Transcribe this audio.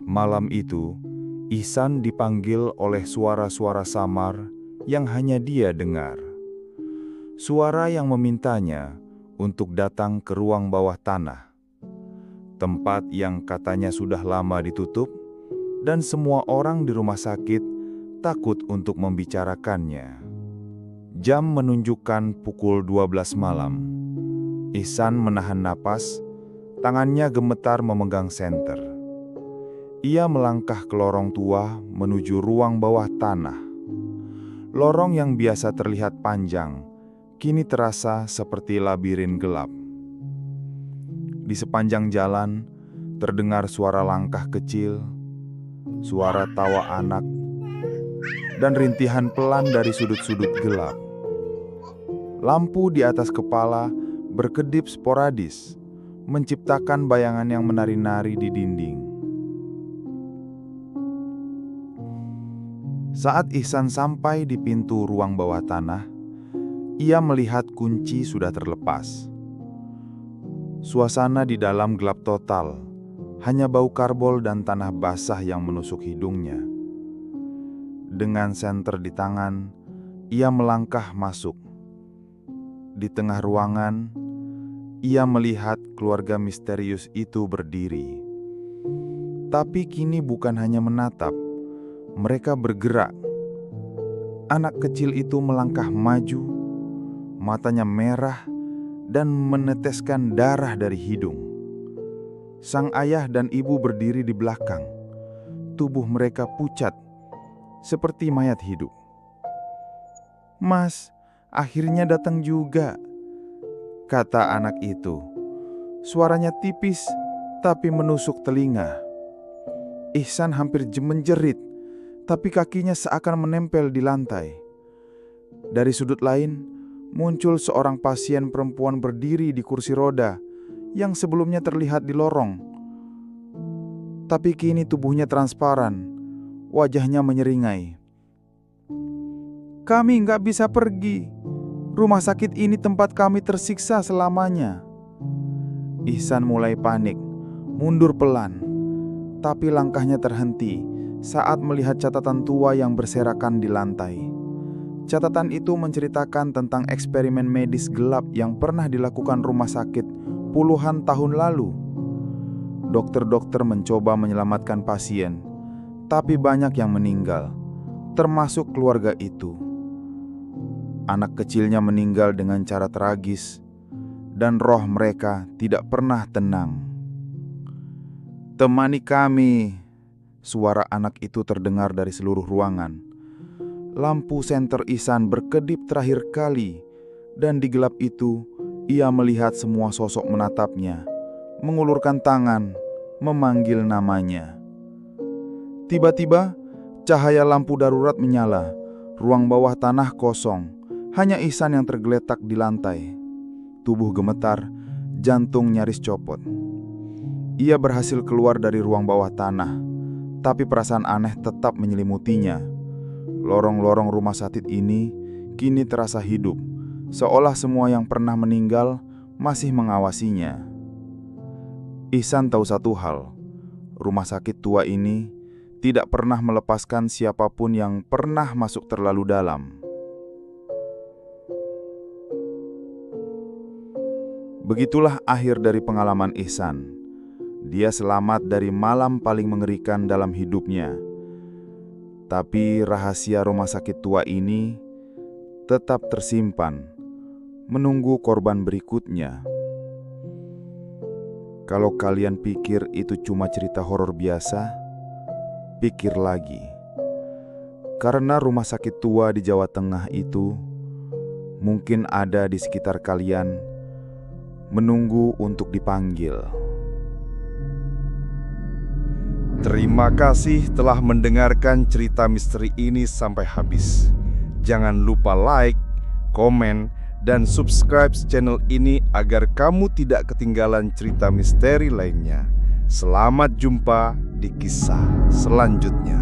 Malam itu, Ihsan dipanggil oleh suara-suara samar yang hanya dia dengar. Suara yang memintanya untuk datang ke ruang bawah tanah, tempat yang katanya sudah lama ditutup, dan semua orang di rumah sakit takut untuk membicarakannya. Jam menunjukkan pukul 12 malam. Ihsan menahan napas, tangannya gemetar memegang senter. Ia melangkah ke lorong tua menuju ruang bawah tanah. Lorong yang biasa terlihat panjang, kini terasa seperti labirin gelap. Di sepanjang jalan, terdengar suara langkah kecil, suara tawa anak, dan rintihan pelan dari sudut-sudut gelap. Lampu di atas kepala berkedip sporadis, menciptakan bayangan yang menari-nari di dinding. Saat Ihsan sampai di pintu ruang bawah tanah, ia melihat kunci sudah terlepas. Suasana di dalam gelap total, hanya bau karbol dan tanah basah yang menusuk hidungnya. Dengan senter di tangan, ia melangkah masuk. Di tengah ruangan, ia melihat keluarga misterius itu berdiri. Tapi kini bukan hanya menatap, mereka bergerak. Anak kecil itu melangkah maju, matanya merah dan meneteskan darah dari hidung. Sang ayah dan ibu berdiri di belakang. Tubuh mereka pucat, seperti mayat hidup. "Mas, akhirnya datang juga," kata anak itu. Suaranya tipis, tapi menusuk telinga. Ihsan hampir menjerit, tapi kakinya seakan menempel di lantai. Dari sudut lain, muncul seorang pasien perempuan berdiri di kursi roda yang sebelumnya terlihat di lorong. Tapi kini tubuhnya transparan, wajahnya menyeringai. "Kami nggak bisa pergi. Rumah sakit ini tempat kami tersiksa selamanya." Ihsan mulai panik, mundur pelan. Tapi langkahnya terhenti saat melihat catatan tua yang berserakan di lantai. Catatan itu menceritakan tentang eksperimen medis gelap yang pernah dilakukan rumah sakit puluhan tahun lalu. Dokter-dokter mencoba menyelamatkan pasien, tapi banyak yang meninggal, termasuk keluarga itu. Anak kecilnya meninggal dengan cara tragis, dan roh mereka tidak pernah tenang. "Temani kami," suara anak itu terdengar dari seluruh ruangan. Lampu senter Ihsan berkedip terakhir kali, dan di gelap itu ia melihat semua sosok menatapnya, mengulurkan tangan, memanggil namanya. Tiba-tiba, cahaya lampu darurat menyala. Ruang bawah tanah kosong, hanya Ihsan yang tergeletak di lantai. Tubuh gemetar, jantung nyaris copot. Ia berhasil keluar dari ruang bawah tanah, tapi perasaan aneh tetap menyelimutinya. Lorong-lorong rumah sakit ini kini terasa hidup, seolah semua yang pernah meninggal masih mengawasinya. Ihsan tahu satu hal, rumah sakit tua ini tidak pernah melepaskan siapapun yang pernah masuk terlalu dalam. Begitulah akhir dari pengalaman Ihsan. Dia selamat dari malam paling mengerikan dalam hidupnya. Tapi rahasia rumah sakit tua ini tetap tersimpan, menunggu korban berikutnya. Kalau kalian pikir itu cuma cerita horor biasa, pikir lagi. Karena rumah sakit tua di Jawa Tengah itu mungkin ada di sekitar kalian, menunggu untuk dipanggil. Terima kasih telah mendengarkan cerita misteri ini sampai habis. Jangan lupa like, komen, dan subscribe channel ini agar kamu tidak ketinggalan cerita misteri lainnya. Selamat jumpa di kisah selanjutnya.